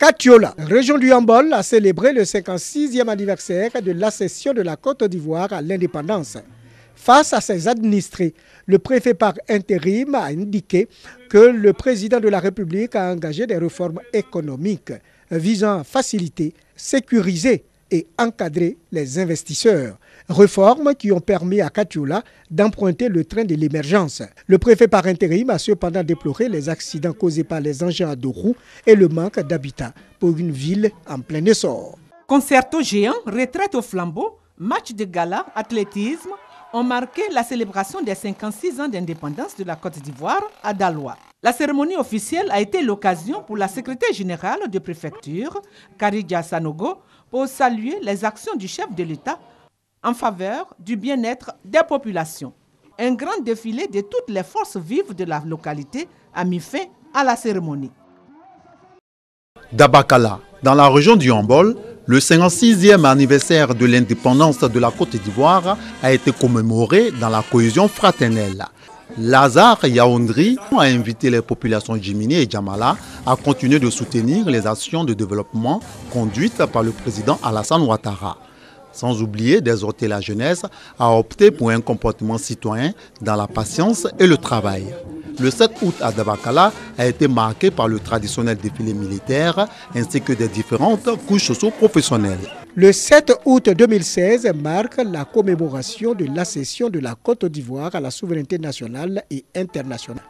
Katiola, région du Yambol, a célébré le 56e anniversaire de l'accession de la Côte d'Ivoire à l'indépendance. Face à ses administrés, le préfet par intérim a indiqué que le président de la République a engagé des réformes économiques visant à faciliter, sécuriser et encadrer les investisseurs. Réformes qui ont permis à Katiola d'emprunter le train de l'émergence. Le préfet par intérim a cependant déploré les accidents causés par les engins à deux roues et le manque d'habitat pour une ville en plein essor. Concerto géant, retraite au flambeau, match de gala, athlétisme ont marqué la célébration des 56 ans d'indépendance de la Côte d'Ivoire à Daloa. La cérémonie officielle a été l'occasion pour la secrétaire générale de préfecture, Karidja Sanogo, pour saluer les actions du chef de l'État en faveur du bien-être des populations. Un grand défilé de toutes les forces vives de la localité a mis fin à la cérémonie. Dabakala, dans la région du Yambol, le 56e anniversaire de l'indépendance de la Côte d'Ivoire a été commémoré dans la cohésion fraternelle. Lazare Yaoundri a invité les populations Djimini et Djamala à continuer de soutenir les actions de développement conduites par le président Alassane Ouattara. Sans oublier d'exhorter la jeunesse à opter pour un comportement citoyen dans la patience et le travail. Le 7 août à Dabakala a été marqué par le traditionnel défilé militaire ainsi que des différentes couches socio-professionnelles. Le 7 août 2016 marque la commémoration de l'accession de la Côte d'Ivoire à la souveraineté nationale et internationale.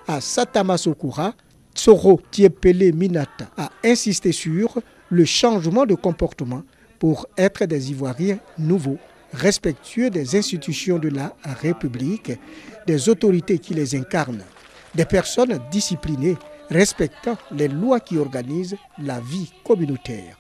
À Satama-Sokoura, Tsoro Tiepele Minata a insisté sur le changement de comportement pour être des Ivoiriens nouveaux, respectueux des institutions de la République, des autorités qui les incarnent, des personnes disciplinées, respectant les lois qui organisent la vie communautaire.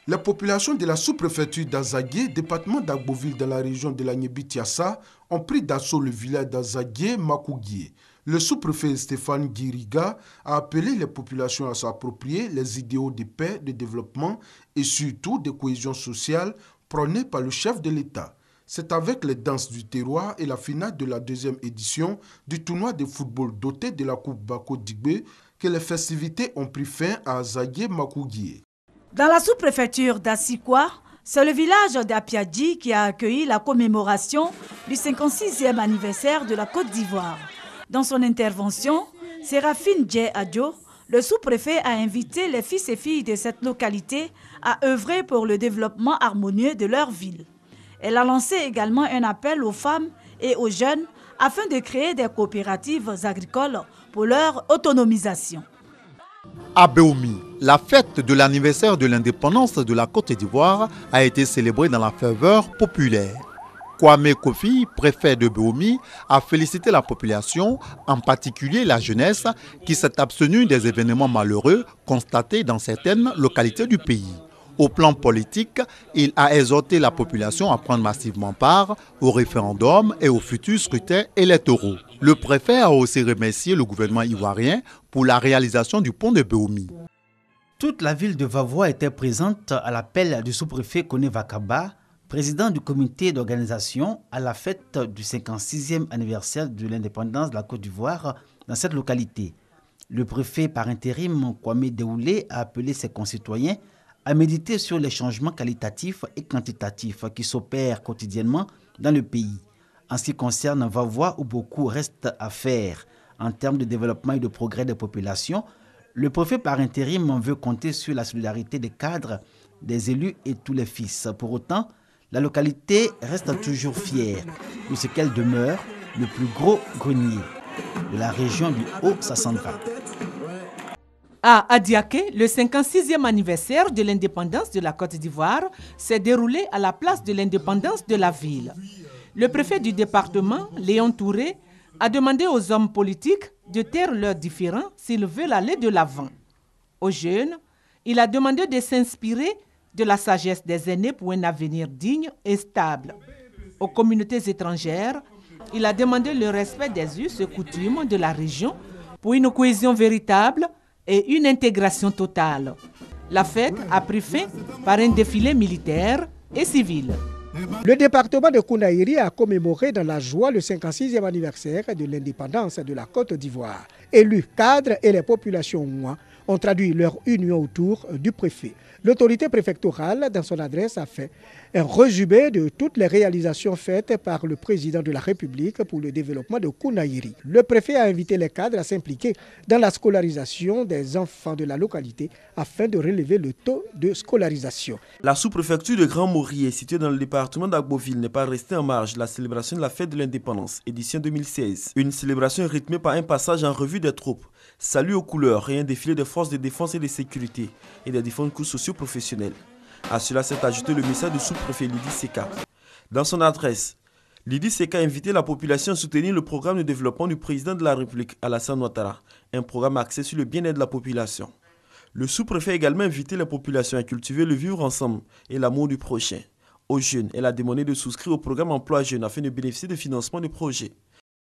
La population de la sous-préfecture d'Azagué, département d'Agboville dans la région de la Niébi-Tiassa, ont pris d'assaut le village d'Azagué-Makouguié. Le sous-préfet Stéphane Guiriga a appelé les populations à s'approprier les idéaux de paix, de développement et surtout de cohésion sociale prônés par le chef de l'État. C'est avec les danses du terroir et la finale de la deuxième édition du tournoi de football doté de la Coupe Bako Digbe que les festivités ont pris fin à Azagué-Makouguié. Dans la sous-préfecture d'Assikwa, c'est le village d'Apiadji qui a accueilli la commémoration du 56e anniversaire de la Côte d'Ivoire. Dans son intervention, Séraphine Dje Adjo, le sous-préfet, a invité les fils et filles de cette localité à œuvrer pour le développement harmonieux de leur ville. Elle a lancé également un appel aux femmes et aux jeunes afin de créer des coopératives agricoles pour leur autonomisation. À Béoumi, la fête de l'anniversaire de l'indépendance de la Côte d'Ivoire a été célébrée dans la ferveur populaire. Kwame Kofi, préfet de Béoumi, a félicité la population, en particulier la jeunesse, qui s'est abstenue des événements malheureux constatés dans certaines localités du pays. Au plan politique, il a exhorté la population à prendre massivement part au référendum et aux futurs scrutins électoraux. Le préfet a aussi remercié le gouvernement ivoirien pour la réalisation du pont de Béoumi. Toute la ville de Vavois était présente à l'appel du sous-préfet Kone Vakaba, président du comité d'organisation à la fête du 56e anniversaire de l'indépendance de la Côte d'Ivoire dans cette localité. Le préfet par intérim Kwame Deoulé a appelé ses concitoyens à méditer sur les changements qualitatifs et quantitatifs qui s'opèrent quotidiennement dans le pays. En ce qui concerne Vavois, où beaucoup reste à faire en termes de développement et de progrès des populations, le préfet par intérim veut compter sur la solidarité des cadres, des élus et tous les fils. Pour autant, la localité reste toujours fière de ce qu'elle demeure le plus gros grenier de la région du Haut-Sassandra. À Adiaké, le 56e anniversaire de l'indépendance de la Côte d'Ivoire s'est déroulé à la place de l'indépendance de la ville. Le préfet du département, Léon Touré, a demandé aux hommes politiques de taire leurs différends s'ils veulent aller de l'avant. Aux jeunes, il a demandé de s'inspirer de la sagesse des aînés pour un avenir digne et stable. Aux communautés étrangères, il a demandé le respect des us et coutumes de la région pour une cohésion véritable et une intégration totale. La fête a pris fin par un défilé militaire et civil. Le département de Kounaïri a commémoré dans la joie le 56e anniversaire de l'indépendance de la Côte d'Ivoire. Élus, cadres et les populations ouïes ont traduit leur union autour du préfet. L'autorité préfectorale, dans son adresse, a fait un résumé de toutes les réalisations faites par le président de la République pour le développement de Kounaïri. Le préfet a invité les cadres à s'impliquer dans la scolarisation des enfants de la localité afin de relever le taux de scolarisation. La sous-préfecture de Grand Maurier, située dans le département d'Agboville, n'est pas restée en marge de la célébration de la fête de l'indépendance, édition 2016. Une célébration rythmée par un passage en revue des troupes, salut aux couleurs et un défilé des forces de défense et de sécurité et des différents cours socio-professionnels. À cela s'est ajouté le message du sous-préfet Lydie Seka. Dans son adresse, Lydie Seka a invité la population à soutenir le programme de développement du président de la République, Alassane Ouattara, un programme axé sur le bien-être de la population. Le sous-préfet a également invité la population à cultiver le vivre ensemble et l'amour du prochain. Aux jeunes, elle a demandé de souscrire au programme Emploi Jeunes afin de bénéficier de financement de projets.